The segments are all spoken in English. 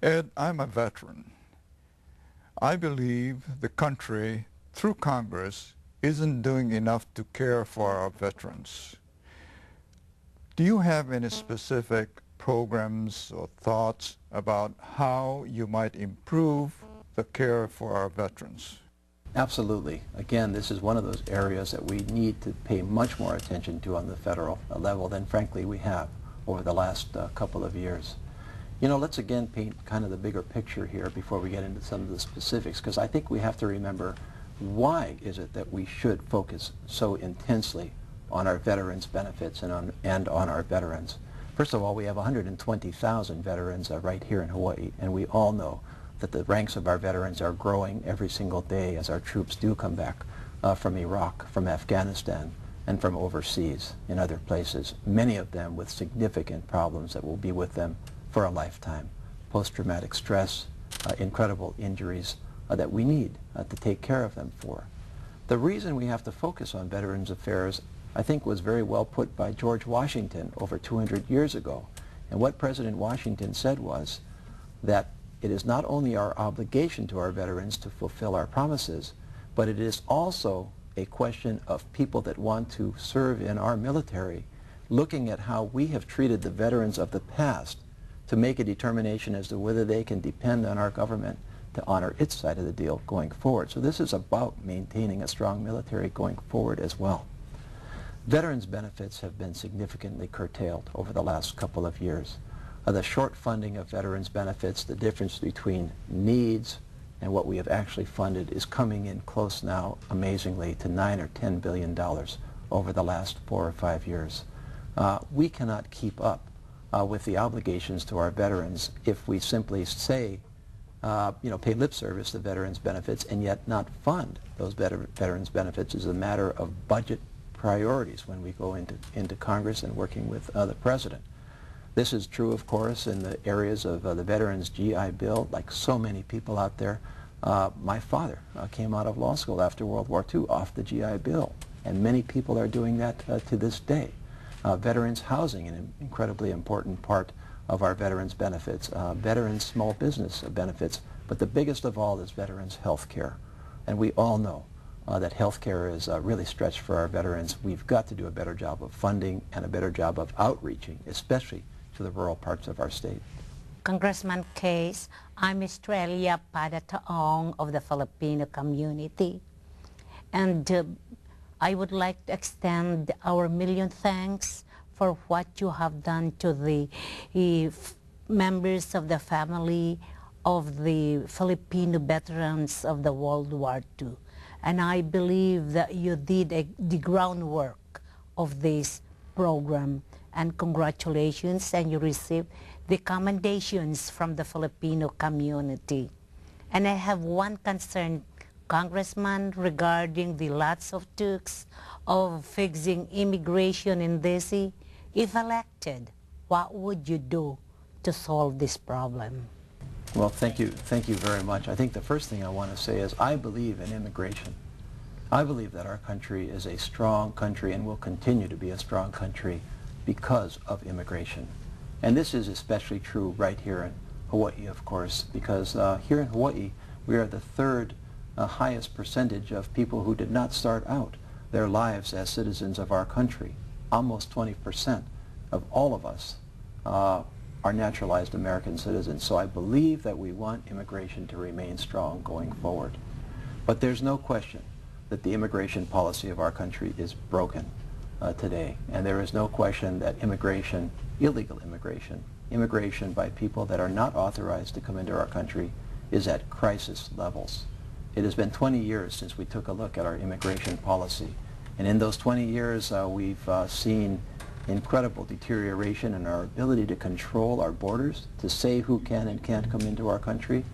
Ed, I'm a veteran. I believe the country, through Congress, isn't doing enough to care for our veterans. Do you have any specific programs or thoughts about how you might improve the care for our veterans? Absolutely. Again, this is one of those areas that we need to pay much more attention to on the federal level than, frankly, we have over the last couple of years. You know, let's again paint kind of the bigger picture here before we get into some of the specifics, because I think we have to remember, why is it that we should focus so intensely on our veterans' benefits and on our veterans? First of all, we have 120,000 veterans right here in Hawaii, and we all know that the ranks of our veterans are growing every single day as our troops do come back from Iraq, from Afghanistan, and from overseas in other places, many of them with significant problems that will be with them for a lifetime. Post-traumatic stress, incredible injuries that we need to take care of them for. The reason we have to focus on Veterans Affairs, I think, was very well put by George Washington over 200 years ago. And what President Washington said was that it is not only our obligation to our veterans to fulfill our promises, but it is also a question of people that want to serve in our military, looking at how we have treated the veterans of the past to make a determination as to whether they can depend on our government to honor its side of the deal going forward. So this is about maintaining a strong military going forward as well. Veterans' benefits have been significantly curtailed over the last couple of years. The short funding of veterans' benefits, the difference between needs and what we have actually funded, is coming in close now, amazingly, to $9 or $10 billion over the last 4 or 5 years. We cannot keep up with the obligations to our veterans if we simply say, pay lip service to veterans' benefits and yet not fund those veterans' benefits as a matter of budget priorities when we go into Congress and working with the President. This is true, of course, in the areas of the Veterans GI Bill. Like so many people out there, my father came out of law school after World War II off the GI Bill, and many people are doing that to this day. Veterans housing, an incredibly important part of our veterans benefits, veterans small business benefits, but the biggest of all is veterans health care. And we all know that health care is really stretched for our veterans. We've got to do a better job of funding and a better job of outreaching, especially to the rural parts of our state. Congressman Case, I'm Estrella Padataong of the Filipino community. And I would like to extend our million thanks for what you have done to the members of the family of the Filipino veterans of the World War II. And I believe that you did the groundwork of this program. And congratulations, and you received the commendations from the Filipino community. And I have one concern, Congressman, regarding the lots of talks of fixing immigration in DC. If elected, what would you do to solve this problem? Well, thank you very much. I think the first thing I want to say is I believe in immigration. I believe that our country is a strong country and will continue to be a strong country because of immigration. And this is especially true right here in Hawaii, of course, because here in Hawaii we are the third highest percentage of people who did not start out their lives as citizens of our country. Almost 20% of all of us are naturalized American citizens. So I believe that we want immigration to remain strong going forward. But there's no question that the immigration policy of our country is broken today. And there is no question that immigration, illegal immigration, immigration by people that are not authorized to come into our country, is at crisis levels. It has been 20 years since we took a look at our immigration policy. And in those 20 years, we've seen incredible deterioration in our ability to control our borders, to say who can and can't come into our country,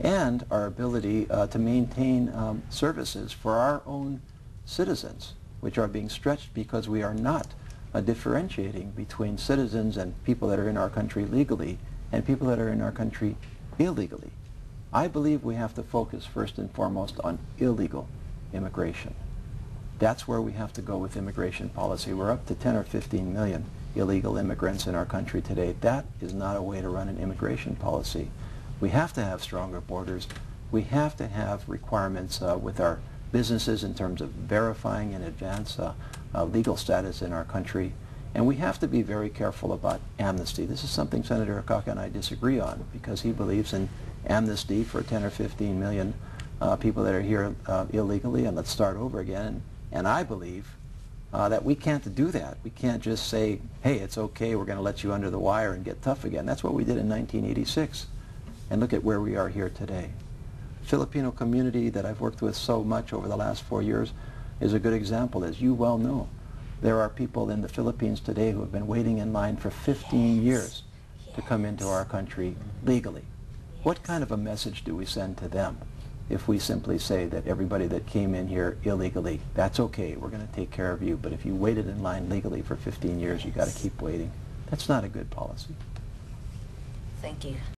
and our ability to maintain services for our own citizens, which are being stretched because we are not differentiating between citizens and people that are in our country legally and people that are in our country illegally. I believe we have to focus first and foremost on illegal immigration. That's where we have to go with immigration policy. We're up to 10 or 15 million illegal immigrants in our country today. That is not a way to run an immigration policy. We have to have stronger borders. We have to have requirements with our businesses in terms of verifying in advance legal status in our country. And we have to be very careful about amnesty. This is something Senator Akaka and I disagree on, because he believes in amnesty for 10 or 15 million people that are here illegally, and let's start over again. And I believe that we can't do that. We can't just say, hey, it's okay, we're going to let you under the wire and get tough again. That's what we did in 1986. And look at where we are here today. Filipino community that I've worked with so much over the last 4 years is a good example. As you well know, there are people in the Philippines today who have been waiting in line for 15 years to come into our country legally. What kind of a message do we send to them if we simply say that everybody that came in here illegally, that's okay, we're going to take care of you, but if you waited in line legally for 15 years, you got to keep waiting? That's not a good policy. Thank you.